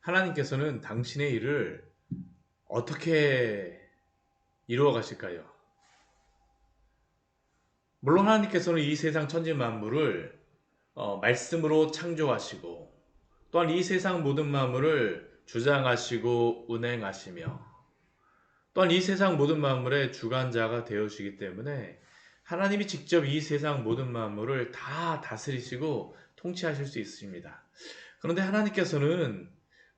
하나님께서는 당신의 일을 어떻게 이루어 가실까요? 물론 하나님께서는 이 세상 천지 만물을 말씀으로 창조하시고 또한 이 세상 모든 만물을 주장하시고 운행하시며 또한 이 세상 모든 만물의 주관자가 되어주시기 때문에 하나님이 직접 이 세상 모든 만물을 다 다스리시고 통치하실 수 있습니다. 그런데 하나님께서는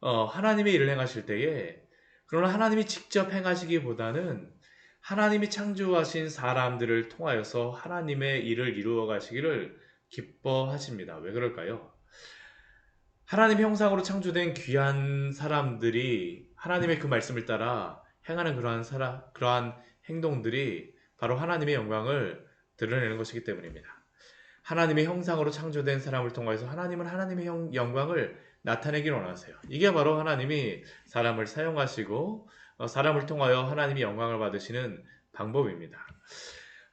하나님의 일을 행하실 때에 그러나 하나님이 직접 행하시기보다는 하나님이 창조하신 사람들을 통하여서 하나님의 일을 이루어 가시기를 기뻐하십니다. 왜 그럴까요? 하나님의 형상으로 창조된 귀한 사람들이 하나님의 그 말씀을 따라 행하는 그러한 행동들이 바로 하나님의 영광을 드러내는 것이기 때문입니다. 하나님의 형상으로 창조된 사람을 통해서 하나님은 하나님의 영광을 나타내기를 원하세요. 이게 바로 하나님이 사람을 사용하시고 사람을 통하여 하나님이 영광을 받으시는 방법입니다.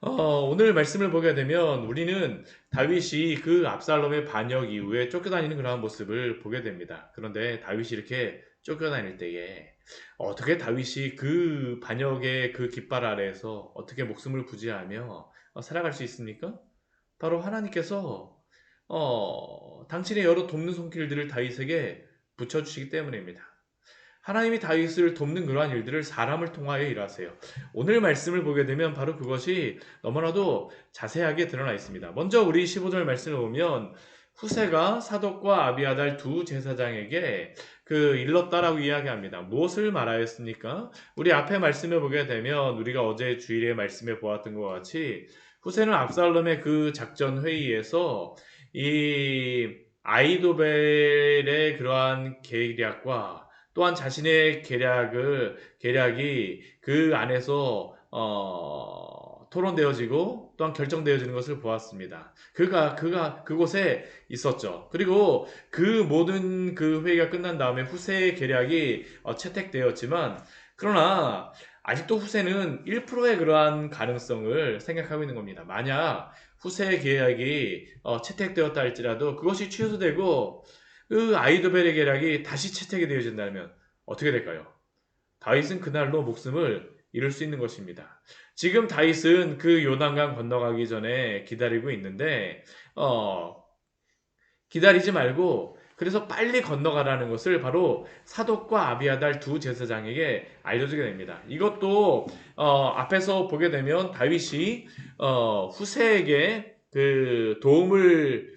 오늘 말씀을 보게 되면 우리는 다윗이 그 압살롬의 반역 이후에 쫓겨다니는 그러한 모습을 보게 됩니다. 그런데 다윗이 이렇게 쫓겨다닐 때에 어떻게 다윗이 그 반역의 그 깃발 아래에서 어떻게 목숨을 부지하며 살아갈 수 있습니까? 바로 하나님께서 당신의 여러 돕는 손길들을 다윗에게 붙여주시기 때문입니다. 하나님이 다윗을 돕는 그러한 일들을 사람을 통하여 일하세요. 오늘 말씀을 보게 되면 바로 그것이 너무나도 자세하게 드러나 있습니다. 먼저 우리 15절 말씀을 보면 후세가 사독과 아비아달 두 제사장에게 일렀다라고 이야기합니다. 무엇을 말하였습니까? 우리 앞에 말씀을 보게 되면 우리가 어제 주일에 말씀해 보았던 것 같이 후세는 압살롬의 그 작전 회의에서 이 아이도벨의 그러한 계략과 또한 자신의 계략이 그 안에서 토론되어지고 또한 결정되어지는 것을 보았습니다. 그곳에 있었죠. 그리고 그 모든 그 회의가 끝난 다음에 후세의 계략이 채택되었지만 그러나 아직도 후세는 1%의 그러한 가능성을 생각하고 있는 겁니다. 만약 후세의 계약이 채택되었다 할지라도 그것이 취소되고 그 아이도벨의 계략이 다시 채택이 되어진다면 어떻게 될까요? 다윗은 그날로 목숨을 잃을 수 있는 것입니다. 지금 다윗은 그 요단강 건너가기 전에 기다리고 있는데 기다리지 말고 그래서 빨리 건너가라는 것을 바로 사독과 아비아달 두 제사장에게 알려주게 됩니다. 이것도 앞에서 보게 되면 다윗이 후세에게 그 도움을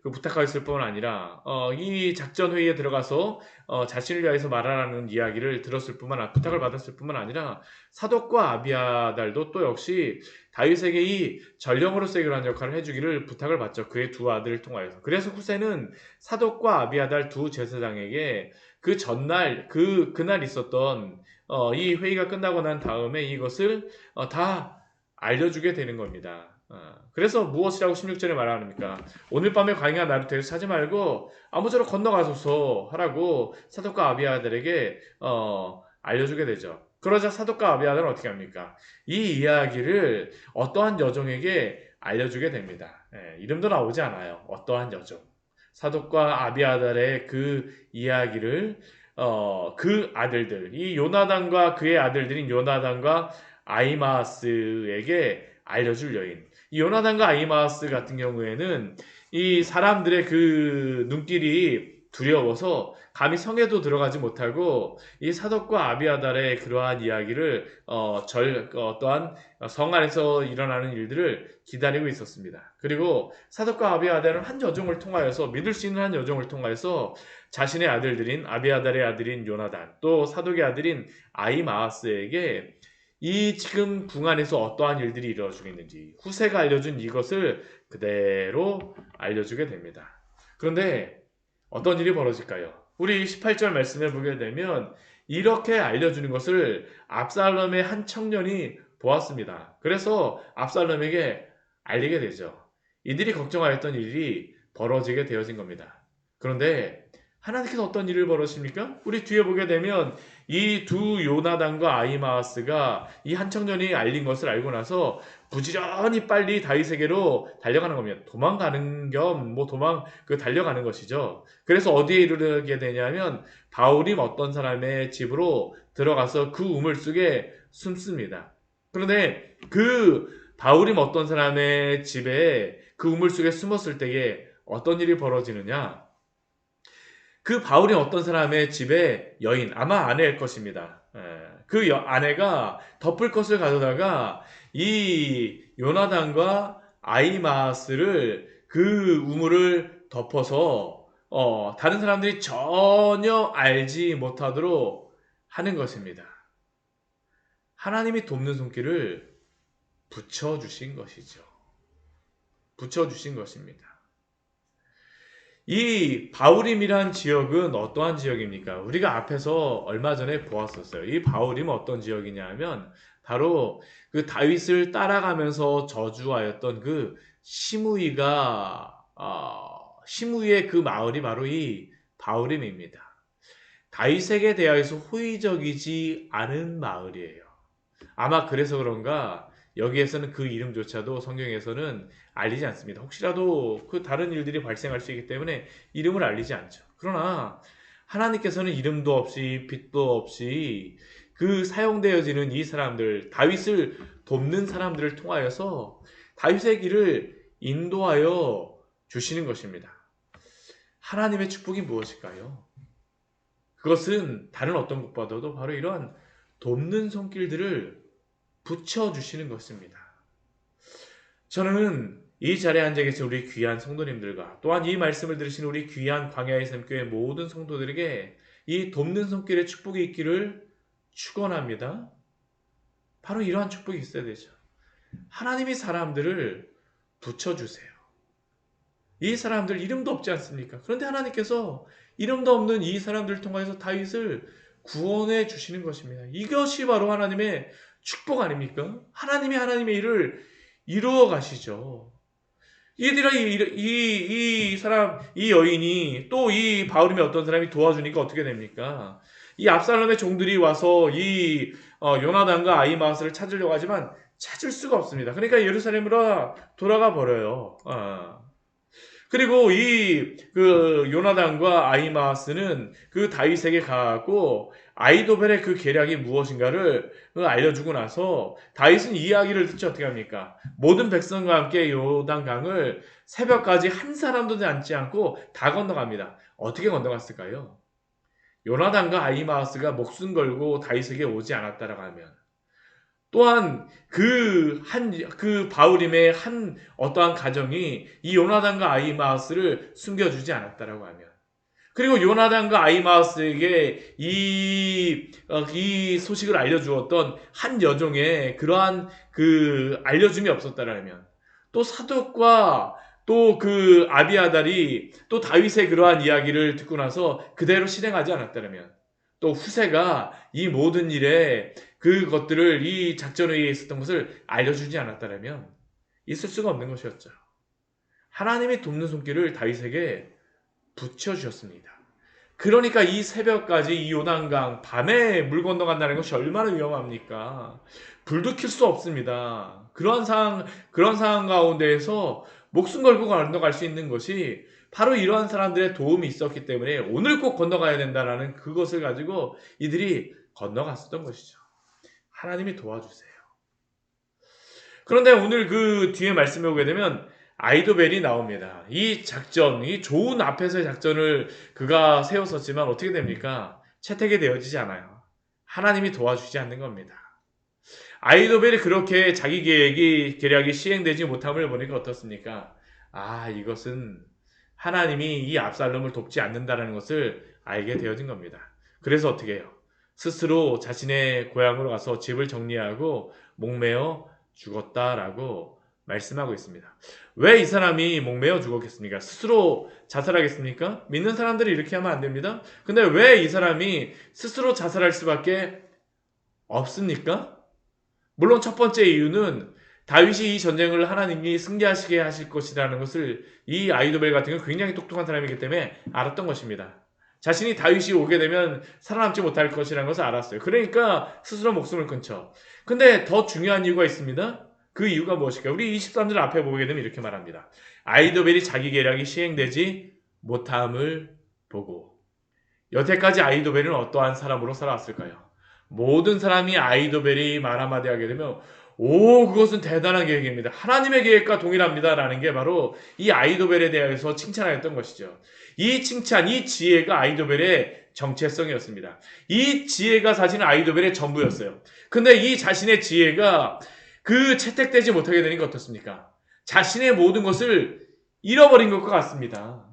부탁하였을 뿐 아니라 이 작전 회의에 들어가서 자신을 위해서 말하라는 이야기를 들었을 부탁을 받았을 뿐만 아니라 사독과 아비아달도 또 역시 다윗에게 이 전령으로서의 그러한 역할을 해주기를 부탁을 받죠. 그의 두 아들을 통하여서. 그래서 후세는 사독과 아비아달 두 제사장에게 그 전날 그날 있었던 이 회의가 끝나고 난 다음에 이것을 다 알려주게 되는 겁니다. 그래서 무엇이라고 16절에 말합니까? 오늘 밤에 광야 나를 대적하지 말고 아무쪼록 건너가소서 하라고 사독과 아비아들에게 알려주게 되죠. 그러자 사독과 아비아들은 어떻게 합니까? 이 이야기를 어떠한 여종에게 알려주게 됩니다. 이름도 나오지 않아요. 어떠한 여종. 사독과 아비아달의 그 이야기를 그 아들들, 이 요나단과 그의 아들들인 요나단과 아이마스에게 알려줄 여인. 이 요나단과 아이마스 같은 경우에는 이 사람들의 그 눈길이 두려워서 감히 성에도 들어가지 못하고 이 사독과 아비아달의 그러한 이야기를 또한 성 안에서 일어나는 일들을 기다리고 있었습니다. 그리고 사독과 아비아달은 한 여종을 통하여서 믿을 수 있는 한 여종을 통하여서 자신의 아들들인 아비아달의 아들인 요나단 또 사독의 아들인 아이마아스에게 이 지금 궁안에서 어떠한 일들이 이루어지고 있는지 후세가 알려준 이것을 그대로 알려주게 됩니다. 그런데 어떤 일이 벌어질까요? 우리 18절 말씀을 보게 되면 이렇게 알려주는 것을 압살롬의 한 청년이 보았습니다. 그래서 압살롬에게 알리게 되죠. 이들이 걱정하였던 일이 벌어지게 되어진 겁니다. 그런데 하나님께서 어떤 일을 벌이십니까? 우리 뒤에 보게 되면 이 두 요나단과 아히마아스가 이 한 청년이 알린 것을 알고 나서 부지런히 빨리 다윗에게로 달려가는 겁니다. 도망가는 겸 뭐 달려가는 것이죠. 그래서 어디에 이르게 되냐면 바울임 어떤 사람의 집으로 들어가서 그 우물 속에 숨습니다. 그런데 그 바울임 어떤 사람의 집에 그 우물 속에 숨었을 때에 어떤 일이 벌어지느냐? 그 바울이 어떤 사람의 집에 여인, 아마 아내일 것입니다. 그 아내가 덮을 것을 가져다가 이 요나단과 아히마아스를 그 우물을 덮어서 다른 사람들이 전혀 알지 못하도록 하는 것입니다. 하나님이 돕는 손길을 붙여주신 것이죠. 붙여주신 것입니다. 이 바울임이란 지역은 어떠한 지역입니까? 우리가 앞에서 얼마 전에 보았었어요. 이 바울임은 어떤 지역이냐 하면 바로 그 다윗을 따라가면서 저주하였던 그 시므이의 그 마을이 바로 이 바울임입니다. 다윗에게 대하여서 호의적이지 않은 마을이에요. 아마 그래서 그런가 여기에서는 그 이름조차도 성경에서는 알리지 않습니다. 혹시라도 그 다른 일들이 발생할 수 있기 때문에 이름을 알리지 않죠. 그러나 하나님께서는 이름도 없이 빛도 없이 그 사용되어지는 이 사람들, 다윗을 돕는 사람들을 통하여서 다윗의 길을 인도하여 주시는 것입니다. 하나님의 축복이 무엇일까요? 그것은 다른 어떤 것보다도 바로 이런 돕는 손길들을 붙여주시는 것입니다. 저는 이 자리에 앉아 계신 우리 귀한 성도님들과 또한 이 말씀을 들으신 우리 귀한 광야의 샘교회 모든 성도들에게 이 돕는 손길의 축복이 있기를 축원합니다. 바로 이러한 축복이 있어야 되죠. 하나님이 사람들을 붙여주세요. 이 사람들 이름도 없지 않습니까? 그런데 하나님께서 이름도 없는 이 사람들을 통해서 다윗을 구원해 주시는 것입니다. 이것이 바로 하나님의 축복 아닙니까? 하나님이 하나님의 일을 이루어 가시죠. 이 사람, 이 여인이 또 이 바울임의 어떤 사람이 도와주니까 어떻게 됩니까? 이 압살롬의 종들이 와서 이 요나단과 아히마아스를 찾으려고 하지만 찾을 수가 없습니다. 그러니까 예루살렘으로 돌아가 버려요. 그리고 그 요나단과 아히마아스는 그 다윗에게 가고 아히도벨의 그 계략이 무엇인가를 알려주고 나서 다윗은 이 이야기를 듣지 어떻게 합니까? 모든 백성과 함께 요단강을 새벽까지 한 사람도 남지 않고 다 건너갑니다. 어떻게 건너갔을까요? 요나단과 아히마아스가 목숨 걸고 다윗에게 오지 않았다라고 하면, 또한 그 바울임의 한 어떠한 가정이 이 요나단과 아히마아스를 숨겨주지 않았다라고 하면, 그리고 요나단과 아히마아스에게 이 소식을 알려주었던 한 여종의 그러한 그 알려줌이 없었다라면, 또 사독과 또 그 아비아달이 또 다윗의 그러한 이야기를 듣고 나서 그대로 실행하지 않았다라면, 또 후세가 이 모든 일에 그것들을 이 작전에 있었던 것을 알려주지 않았다면 있을 수가 없는 것이었죠. 하나님의 돕는 손길을 다윗에게 붙여주셨습니다. 그러니까 이 새벽까지 이 요단강 밤에 물 건너간다는 것이 얼마나 위험합니까? 불도 켤 수 없습니다. 그런 상황 가운데에서 목숨 걸고 건너갈 수 있는 것이 바로 이러한 사람들의 도움이 있었기 때문에 오늘 꼭 건너가야 된다라는 그것을 가지고 이들이 건너갔었던 것이죠. 하나님이 도와주세요. 그런데 오늘 그 뒤에 말씀에 오게 되면 아히도벨이 나옵니다. 이 좋은 앞에서의 작전을 그가 세웠었지만 어떻게 됩니까? 채택이 되어지지 않아요. 하나님이 도와주지 않는 겁니다. 아히도벨이 그렇게 자기 계략이 시행되지 못함을 보니까 어떻습니까? 이것은 하나님이 이 압살롬을 돕지 않는다는 것을 알게 되어진 겁니다. 그래서 어떻게 해요? 스스로 자신의 고향으로 가서 집을 정리하고 목매어 죽었다라고 말씀하고 있습니다. 왜 이 사람이 목매어 죽었겠습니까? 스스로 자살하겠습니까? 믿는 사람들이 이렇게 하면 안 됩니다. 근데 왜 이 사람이 스스로 자살할 수밖에 없습니까? 물론 첫 번째 이유는 다윗이 이 전쟁을 하나님이 승리하시게 하실 것이라는 것을 이 아히도벨 같은 경우 굉장히 똑똑한 사람이기 때문에 알았던 것입니다. 자신이 다윗이 오게 되면 살아남지 못할 것이라는 것을 알았어요. 그러니까 스스로 목숨을 끊죠. 근데 더 중요한 이유가 있습니다. 그 이유가 무엇일까요? 우리 23절 앞에 보게 되면 이렇게 말합니다. 아이도벨이 자기 계략이 시행되지 못함을 보고. 여태까지 아이도벨은 어떠한 사람으로 살아왔을까요? 모든 사람이 아이도벨이 말 한마디 하게 되면 그것은 대단한 계획입니다. 하나님의 계획과 동일합니다. 라는 게 바로 이 아이도벨에 대해서 칭찬하였던 것이죠. 이 칭찬, 이 지혜가 아이도벨의 정체성이었습니다. 이 지혜가 사실 아이도벨의 전부였어요. 근데 이 자신의 지혜가 그 채택되지 못하게 되니까 어떻습니까? 자신의 모든 것을 잃어버린 것과 같습니다.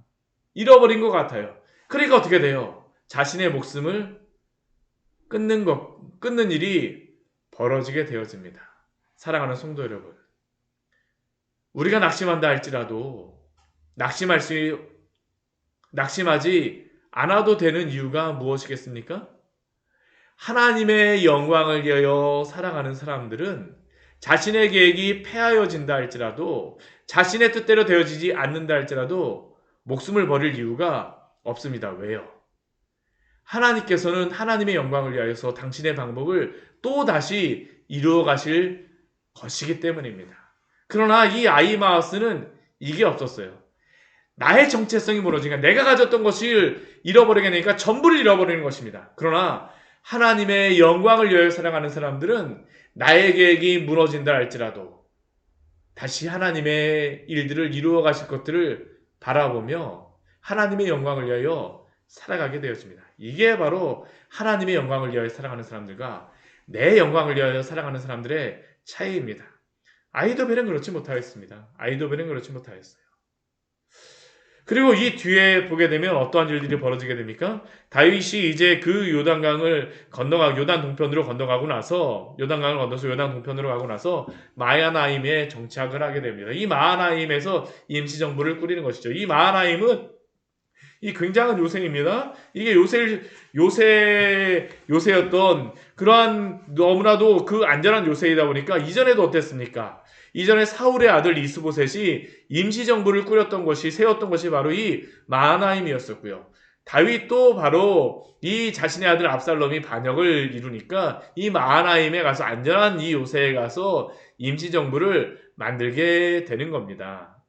잃어버린 것 같아요. 그러니까 어떻게 돼요? 자신의 목숨을 끊는 일이 벌어지게 되어집니다. 사랑하는 성도 여러분, 우리가 낙심한다 할지라도 낙심하지 않아도 되는 이유가 무엇이겠습니까? 하나님의 영광을 위하여 살아가는 사람들은 자신의 계획이 폐하여진다 할지라도 자신의 뜻대로 되어지지 않는다 할지라도 목숨을 버릴 이유가 없습니다. 왜요? 하나님께서는 하나님의 영광을 위하여서 당신의 방법을 또다시 이루어 가실 것이기 때문입니다. 그러나 이 아히마아스는 이게 없었어요. 나의 정체성이 무너지니까 내가 가졌던 것을 잃어버리게 되니까 전부를 잃어버리는 것입니다. 그러나 하나님의 영광을 위하여 살아가는 사람들은 나의 계획이 무너진다 할지라도 다시 하나님의 일들을 이루어 가실 것들을 바라보며 하나님의 영광을 위하여 살아가게 되었습니다. 이게 바로 하나님의 영광을 위하여 살아가는 사람들과 내 영광을 위하여 살아가는 사람들의 차이입니다. 아이도벨은 그렇지 못하였습니다. 아이도벨은 그렇지 못하였어요. 그리고 이 뒤에 보게 되면 어떠한 일들이 벌어지게 됩니까? 다윗이 이제 그 요단 동편으로 건너가고 나서 요단강을 건너서 요단 동편으로 가고 나서 마하나임에 정착을 하게 됩니다. 이 마하나임에서 임시정부를 꾸리는 것이죠. 이 마하나임은 이 굉장한 요새입니다. 이게 요새였던 그러한 너무나도 그 안전한 요새이다 보니까 이전에도 어땠습니까? 이전에 사울의 아들 이스보셋이 임시정부를 세웠던 것이 바로 이 마하나임이었었고요. 다윗도 바로 이 자신의 아들 압살롬이 반역을 이루니까 이 마하나임에 가서 안전한 이 요새에 가서 임시정부를 만들게 되는 겁니다.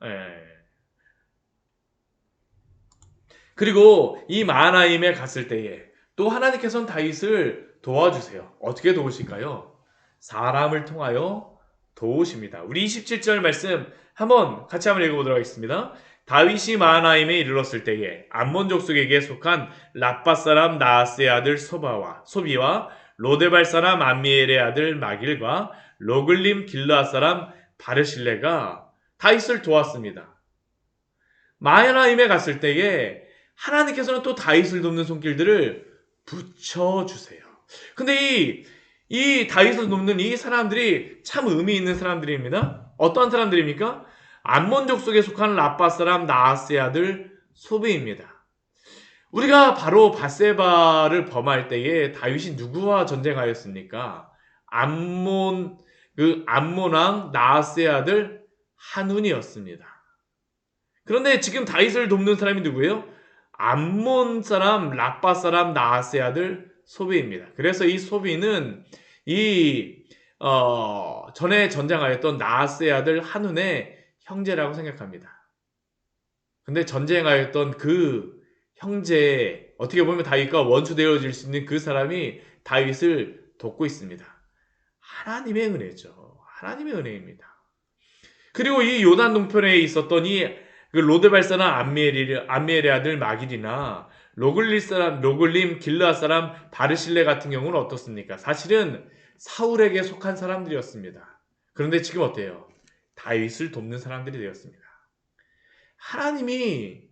그리고 이 마하나임에 갔을 때에 또 하나님께서는 다윗을 도와주세요. 어떻게 도우실까요? 사람을 통하여 도우십니다. 우리 27절 말씀 같이 한번 읽어보도록 하겠습니다. 다윗이 마하나임에 이르렀을 때에 암몬 족속에게 속한 라빠 사람 나하스의 아들 소비와 로데발 사람 암미엘의 아들 마길과 로글림 길르앗 사람 바르실레가 다윗을 도왔습니다. 마하나임에 갔을 때에 하나님께서는 또 다윗을 돕는 손길들을 붙여주세요. 근데 이 다윗을 돕는 이 사람들이 참 의미 있는 사람들입니다. 어떠한 사람들입니까? 암몬 족속에 속한 라빠 사람 나하스의 아들 소비입니다. 우리가 바로 밧세바를 범할 때에 다윗이 누구와 전쟁하였습니까? 암몬 왕 나하스의 아들 한운이었습니다. 그런데 지금 다윗을 돕는 사람이 누구예요? 암몬 사람 라빠 사람 나하스의 아들 소비입니다. 그래서 이 소비는 전에 전쟁하였던 나하스의 아들 한운의 형제라고 생각합니다. 근데 전쟁하였던 그 형제, 어떻게 보면 다윗과 원수 되어질 수 있는 그 사람이 다윗을 돕고 있습니다. 하나님의 은혜죠. 하나님의 은혜입니다. 그리고 이 요단 동편에 있었던 그 로데발 사람 암미엘의 아들 마길이나 로글림 길르앗 사람 바르실레 같은 경우는 어떻습니까? 사실은 사울에게 속한 사람들이었습니다. 그런데 지금 어때요? 다윗을 돕는 사람들이 되었습니다. 하나님이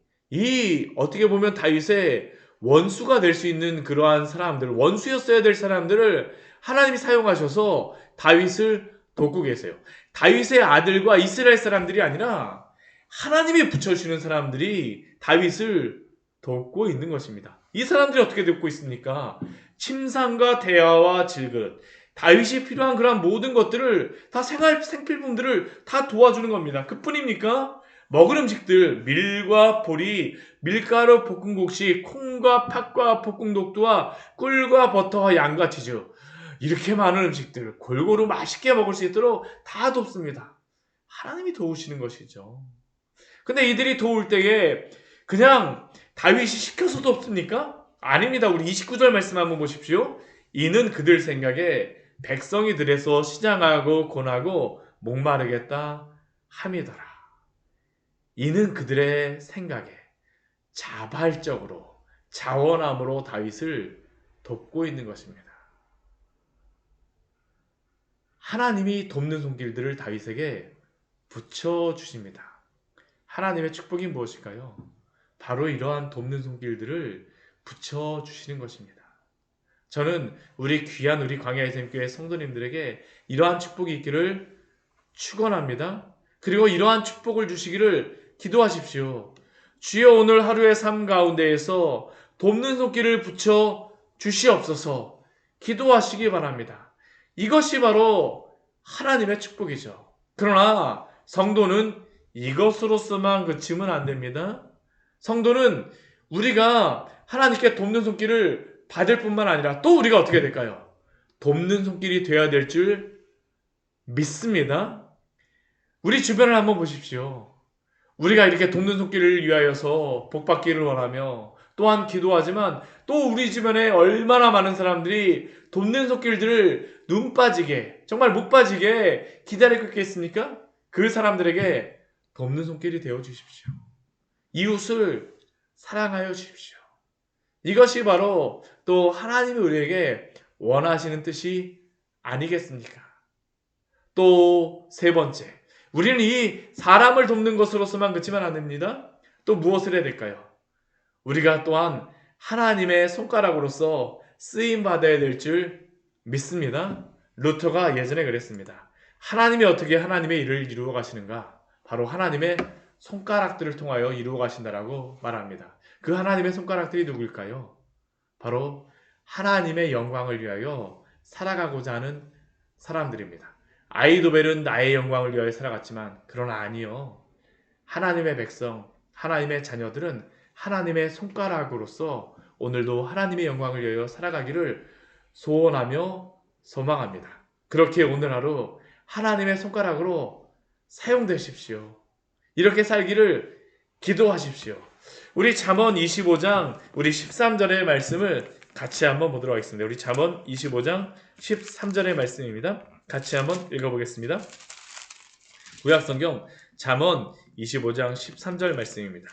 어떻게 보면 다윗의 원수가 될 수 있는 그러한 사람들, 원수였어야 될 사람들을 하나님이 사용하셔서 다윗을 돕고 계세요. 다윗의 아들과 이스라엘 사람들이 아니라 하나님이 붙여주시는 사람들이 다윗을 돕고 있는 것입니다. 이 사람들이 어떻게 돕고 있습니까? 침상과 대야와 질그릇, 다윗이 필요한 그런 모든 것들을 다 생필품들을 다 도와주는 겁니다. 그뿐입니까? 먹을 음식들 밀과 보리, 밀가루 볶음국시, 콩과 팥과 볶음독두와 꿀과 버터와 양과 치즈 이렇게 많은 음식들 골고루 맛있게 먹을 수 있도록 다 돕습니다. 하나님이 도우시는 것이죠. 근데 이들이 도울 때에 그냥 다윗이 시켜서 돕습니까? 아닙니다. 우리 29절 말씀 한번 보십시오. 이는 그들 생각에 백성이 들에서 시장하고 고나고 목마르겠다 함이더라. 이는 그들의 생각에 자발적으로 자원함으로 다윗을 돕고 있는 것입니다. 하나님이 돕는 손길들을 다윗에게 붙여주십니다. 하나님의 축복이 무엇일까요? 바로 이러한 돕는 손길들을 붙여주시는 것입니다. 저는 우리 귀한 우리 광야의 샘교회 성도님들에게 이러한 축복이 있기를 축원합니다. 그리고 이러한 축복을 주시기를 기도하십시오. 주여 오늘 하루의 삶 가운데에서 돕는 손길을 붙여 주시옵소서 기도하시기 바랍니다. 이것이 바로 하나님의 축복이죠. 그러나 성도는 이것으로서만 그치면 안 됩니다. 성도는 우리가 하나님께 돕는 손길을 받을 뿐만 아니라 또 우리가 어떻게 될까요? 돕는 손길이 되어야 될 줄 믿습니다. 우리 주변을 한번 보십시오. 우리가 이렇게 돕는 손길을 위하여서 복받기를 원하며 또한 기도하지만 또 우리 주변에 얼마나 많은 사람들이 돕는 손길들을 눈 빠지게 정말 목 빠지게 기다리고 있겠습니까? 그 사람들에게 돕는 손길이 되어 주십시오. 이웃을 사랑하여 주십시오. 이것이 바로 또 하나님이 우리에게 원하시는 뜻이 아니겠습니까? 또 세 번째, 우리는 이 사람을 돕는 것으로서만 그치면 안 됩니다. 또 무엇을 해야 될까요? 우리가 또한 하나님의 손가락으로서 쓰임 받아야 될 줄 믿습니다. 루터가 예전에 그랬습니다. 하나님이 어떻게 하나님의 일을 이루어 가시는가? 바로 하나님의 손가락들을 통하여 이루어 가신다라고 말합니다. 그 하나님의 손가락들이 누구일까요? 바로 하나님의 영광을 위하여 살아가고자 하는 사람들입니다. 아이도벨은 나의 영광을 위하여 살아갔지만 그러나 아니요. 하나님의 백성, 하나님의 자녀들은 하나님의 손가락으로서 오늘도 하나님의 영광을 위하여 살아가기를 소원하며 소망합니다. 그렇게 오늘 하루 하나님의 손가락으로 사용되십시오. 이렇게 살기를 기도하십시오. 우리 잠언 25장 우리 13절의 말씀을 같이 한번 보도록 하겠습니다. 우리 잠언 25장 13절의 말씀입니다. 같이 한번 읽어보겠습니다. 구약성경 잠언 25장 13절 말씀입니다.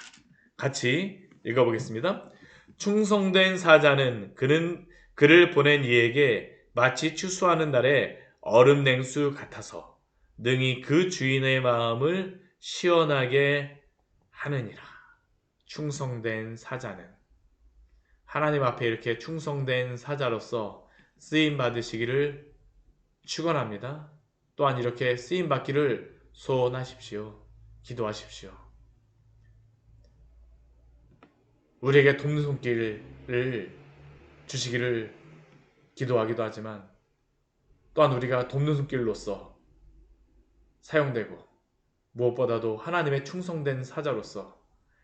같이 읽어보겠습니다. 충성된 사자는 그를 보낸 이에게 마치 추수하는 날에 얼음 냉수 같아서 능히 그 주인의 마음을 시원하게 하느니라. 충성된 사자는 하나님 앞에 이렇게 충성된 사자로서 쓰임 받으시기를 축원합니다. 또한 이렇게 쓰임 받기를 소원하십시오. 기도하십시오. 우리에게 돕는 손길을 주시기를 기도하기도 하지만 또한 우리가 돕는 손길로서 사용되고 무엇보다도 하나님의 충성된 사자로서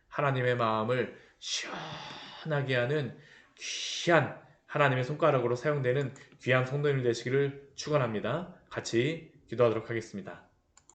하나님의 마음을 시원하게 하는 귀한 하나님의 손가락으로 사용되는 귀한 성도님 되시기를 축원합니다. 같이 기도하도록 하겠습니다.